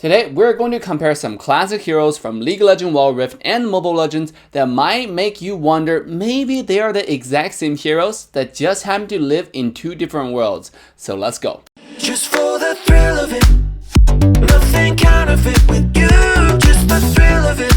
Today, we're going to compare some classic heroes from League of Legends Wild Rift and Mobile Legends that might make you wonder maybe they are the exact same heroes that just happen to live in two different worlds. So let's go. Just for the thrill of it, nothing counterfeit with you, just the thrill of it.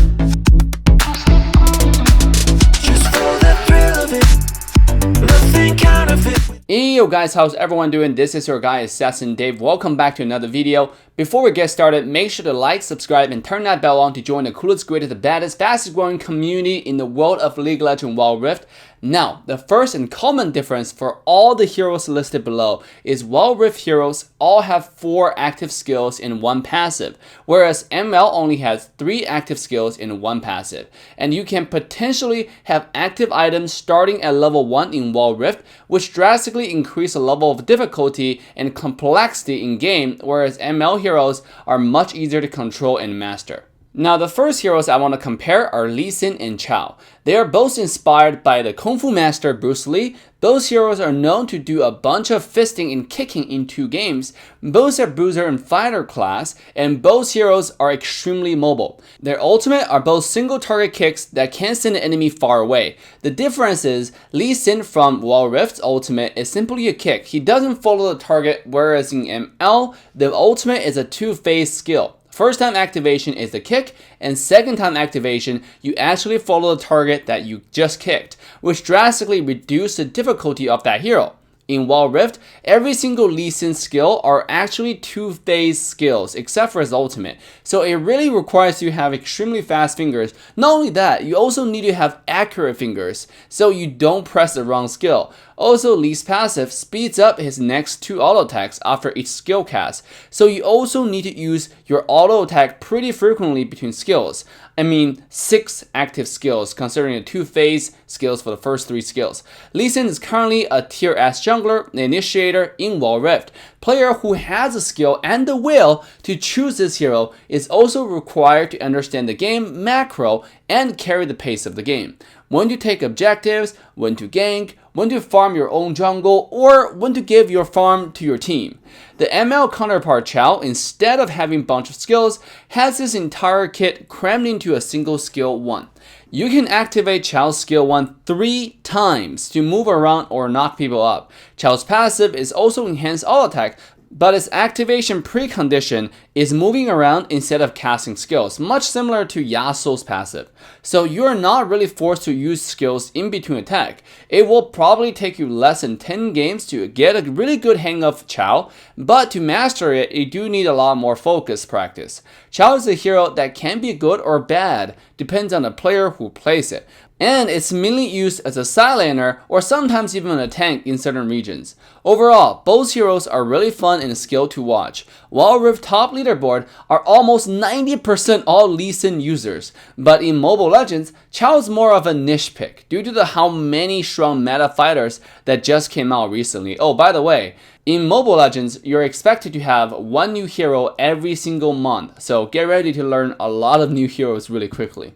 Just for the thrill of it, nothing counterfeit. Hey yo guys, how's everyone doing? This is your guy AssassinDave. Welcome back to another video. Before we get started, make sure to like, subscribe, and turn that bell on to join the coolest, greatest, baddest, fastest growing community in the world of League of Legends Wild Rift. Now, the first and common difference for all the heroes listed below is Wild Rift heroes all have 4 active skills in 1 passive, whereas ML only has 3 active skills in 1 passive. And you can potentially have active items starting at level 1 in Wild Rift, which drastically increase the level of difficulty and complexity in game, whereas ML heroes are much easier to control and master. Now, the first heroes I want to compare are Lee Sin and Chao. They are both inspired by the Kung Fu master Bruce Lee. Both heroes are known to do a bunch of fisting and kicking in 2 games. Both are bruiser and fighter class, and both heroes are extremely mobile. Their ultimate are both single target kicks that can send an enemy far away. The difference is Lee Sin from Wild Rift's ultimate is simply a kick. He doesn't follow the target, whereas in ML, the ultimate is a 2-phase skill. First time activation is the kick, and second time activation, you actually follow the target that you just kicked, which drastically reduces the difficulty of that hero. In Wild Rift, every single Lee Sin skill are actually 2-phase skills, except for his ultimate. So it really requires you to have extremely fast fingers. Not only that, you also need to have accurate fingers, so you don't press the wrong skill. Also, Lee's passive speeds up his next 2 auto attacks after each skill cast, so you also need to use your auto attack pretty frequently between skills. I mean 6 active skills considering the 2-phase skills for the first 3 skills. Lee Sin is currently a tier S jungler, the initiator in Wild Rift. Player who has the skill and the will to choose this hero is also required to understand the game macro and carry the pace of the game. When to take objectives, when to gank, when to farm your own jungle, or when to give your farm to your team. The ML counterpart Chao, instead of having a bunch of skills, has this entire kit crammed into a single skill 1. You can activate Chao's skill 1 3 times to move around or knock people up. Chao's passive is also enhanced auto attack, but its activation precondition is moving around instead of casting skills, much similar to Yasuo's passive. So you are not really forced to use skills in between attack. It will probably take you less than 10 games to get a really good hang of Chao, but to master it, you do need a lot more focused practice. Chao is a hero that can be good or bad, depends on the player who plays it. And it's mainly used as a side laner or sometimes even a tank in certain regions. Overall, both heroes are really fun and skill to watch. Wild Rift top leaderboard are almost 90% all Lee Sin users, but in Mobile Legends, Chao is more of a niche pick due to how many strong meta fighters that just came out recently. Oh, by the way, in Mobile Legends, you're expected to have 1 new hero every single month, so get ready to learn a lot of new heroes really quickly.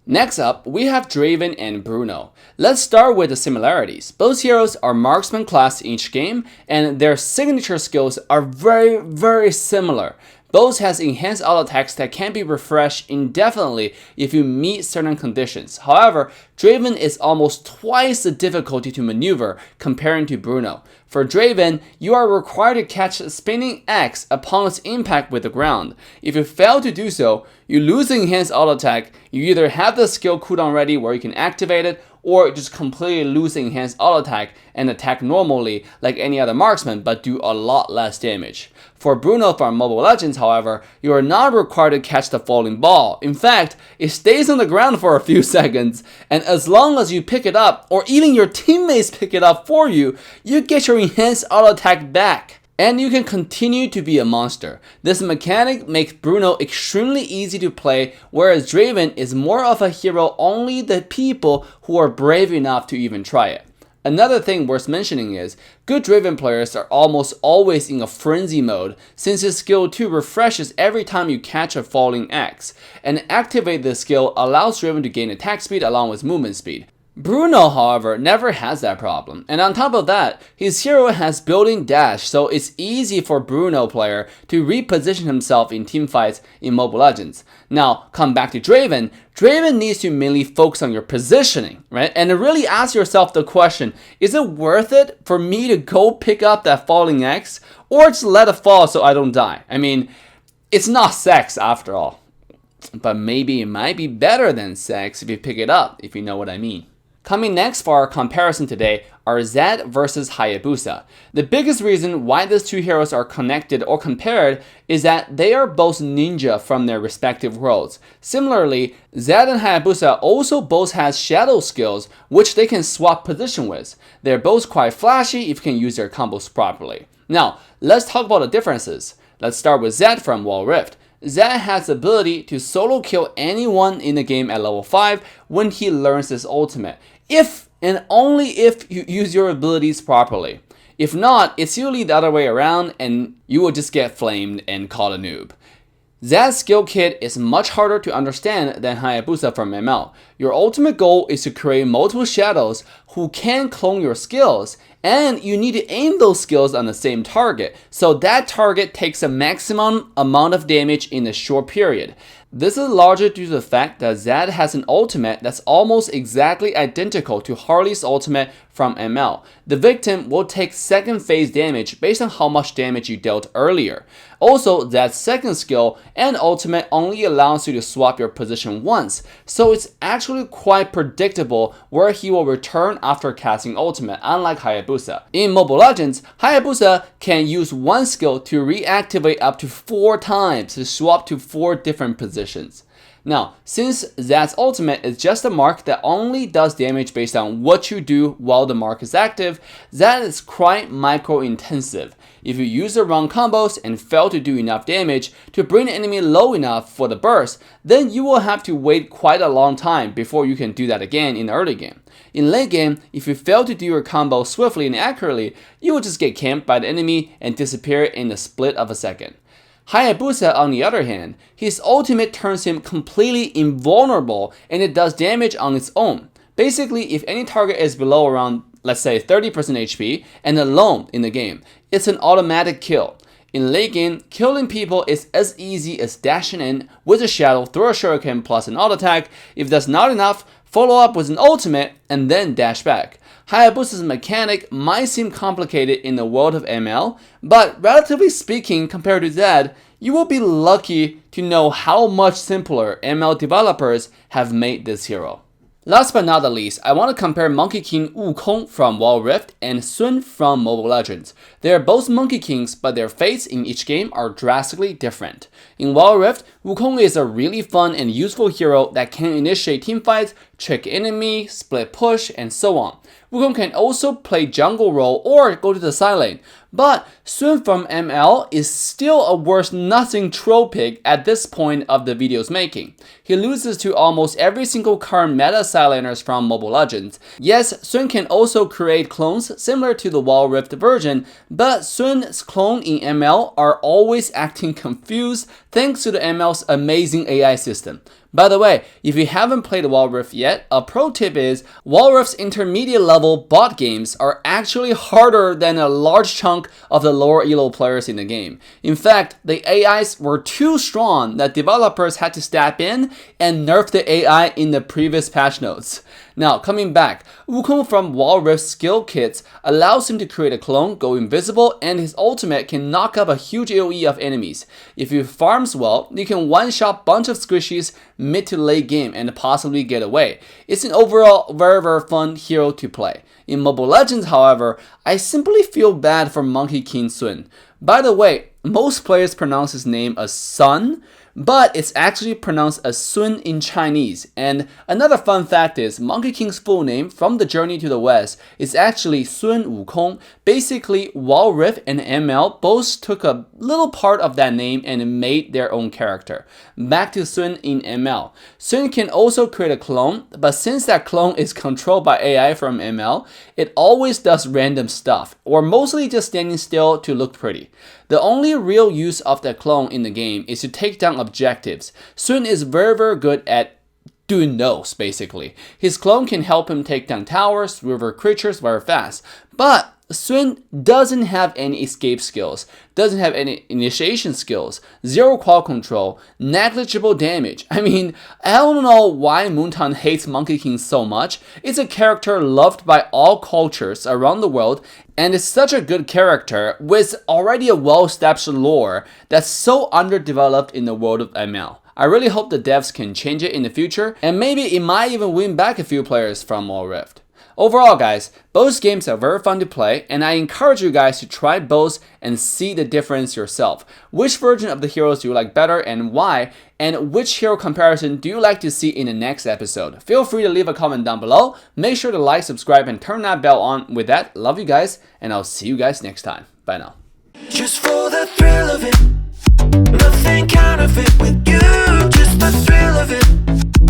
Next up, we have Draven and Bruno. Let's start with the similarities. Both heroes are marksman class in each game, and their signature skills are very similar. Both has enhanced auto attacks that can be refreshed indefinitely if you meet certain conditions. However, Draven is almost twice the difficulty to maneuver comparing to Bruno. For Draven, you are required to catch a spinning X upon its impact with the ground. If you fail to do so, you lose the enhanced auto attack. You either have the skill cooldown ready where you can activate it, or just completely lose the enhanced auto attack and attack normally like any other marksman but do a lot less damage. For Bruno from Mobile Legends, however, you are not required to catch the falling ball. In fact, it stays on the ground for a few seconds, and as long as you pick it up, or even your teammates pick it up for you, you get your enhanced auto attack back. And you can continue to be a monster. This mechanic makes Bruno extremely easy to play, whereas Draven is more of a hero only the people who are brave enough to even try it. Another thing worth mentioning is, good Draven players are almost always in a frenzy mode, since his skill 2 refreshes every time you catch a falling X, and activate this skill allows Draven to gain attack speed along with movement speed. Bruno, however, never has that problem, and on top of that, his hero has built-in dash, so it's easy for Bruno player to reposition himself in teamfights in Mobile Legends. Now, come back to Draven. Draven needs to mainly focus on your positioning, right? And really ask yourself the question, is it worth it for me to go pick up that falling X, or just let it fall so I don't die? I mean, it's not sex after all, but maybe it might be better than sex if you pick it up, if you know what I mean. Coming next for our comparison today are Zed versus Hayabusa. The biggest reason why these two heroes are connected or compared is that they are both ninja from their respective worlds. Similarly, Zed and Hayabusa also both has shadow skills which they can swap position with. They're both quite flashy if you can use their combos properly. Now, let's talk about the differences. Let's start with Zed from Wild Rift. Zed has the ability to solo kill anyone in the game at level 5 when he learns his ultimate, if and only if you use your abilities properly. If not, it's usually the other way around and you will just get flamed and called a noob. Zed's skill kit is much harder to understand than Hayabusa from ML. Your ultimate goal is to create multiple shadows who can clone your skills, and you need to aim those skills on the same target, so that target takes a maximum amount of damage in a short period. This is largely due to the fact that Zed has an ultimate that's almost exactly identical to Harley's ultimate from ML. The victim will take second phase damage based on how much damage you dealt earlier. Also, Zed's second skill and ultimate only allows you to swap your position once, so it's actually quite predictable where he will return after casting ultimate, unlike Hayabusa. In Mobile Legends, Hayabusa can use one skill to reactivate up to 4 times to swap to 4 different positions. Now, since Zed's ultimate is just a mark that only does damage based on what you do while the mark is active, Zed is quite micro-intensive. If you use the wrong combos and fail to do enough damage to bring the enemy low enough for the burst, then you will have to wait quite a long time before you can do that again in the early game. In late game, if you fail to do your combo swiftly and accurately, you will just get camped by the enemy and disappear in the split of a second. Hayabusa, on the other hand, his ultimate turns him completely invulnerable and it does damage on its own. Basically, if any target is below around, let's say 30% HP and alone in the game, it's an automatic kill. In late game, killing people is as easy as dashing in with a shadow through a shuriken plus an auto attack. If that's not enough, follow up with an ultimate and then dash back. Hayabusa's mechanic might seem complicated in the world of ML, but relatively speaking compared to Zed, you will be lucky to know how much simpler ML developers have made this hero. Last but not the least, I want to compare Monkey King Wukong from Wild Rift and Sun from Mobile Legends. They are both Monkey Kings, but their fates in each game are drastically different. In Wild Rift, Wukong is a really fun and useful hero that can initiate teamfights, trick enemy, split push, and so on. Wukong can also play jungle role or go to the side lane, but Sun from ML is still a worse nothing troll pig at this point of the video's making. He loses to almost every single current meta side laners from Mobile Legends. Yes, Sun can also create clones similar to the Wild Rift version, but Sun's clone in ML are always acting confused thanks to the ML's amazing AI system. By the way, if you haven't played Wild Rift yet, a pro tip is Wild Rift's intermediate level bot games are actually harder than a large chunk of the lower elo players in the game. In fact, the AIs were too strong that developers had to step in and nerf the AI in the previous patch notes. Now, coming back, Wukong from Wild Rift's skill kits allows him to create a clone, go invisible, and his ultimate can knock up a huge AoE of enemies. If you farms well, you can one-shot bunch of squishies mid to late game and possibly get away. It's an overall very fun hero to play. In Mobile Legends, however, I simply feel bad for Monkey King Sun. By the way, most players pronounce his name as Sun, but it's actually pronounced as Sun in Chinese. And another fun fact is, Monkey King's full name from the Journey to the West is actually Sun Wukong. Basically, Wild Rift and ML both took a little part of that name and made their own character. Back to Sun in ML. Sun can also create a clone, but since that clone is controlled by AI from ML, it always does random stuff, or mostly just standing still to look pretty. The only real use of that clone in the game is to take down objectives. Sun is very good at doing nose, basically. His clone can help him take down towers, river creatures very fast. But Sun doesn't have any escape skills, doesn't have any initiation skills, zero qual control, negligible damage. I mean, I don't know why Moonton hates Monkey King so much. It's a character loved by all cultures around the world, and it's such a good character with already a well-established lore that's so underdeveloped in the world of ML. I really hope the devs can change it in the future, and maybe it might even win back a few players from All Rift. Overall guys, both games are very fun to play, and I encourage you guys to try both and see the difference yourself. Which version of the heroes do you like better and why? And which hero comparison do you like to see in the next episode? Feel free to leave a comment down below. Make sure to like, subscribe, and turn that bell on. With that, love you guys, and I'll see you guys next time. Bye now. Just for the thrill of it, nothing counterfeit with you, just the thrill of it.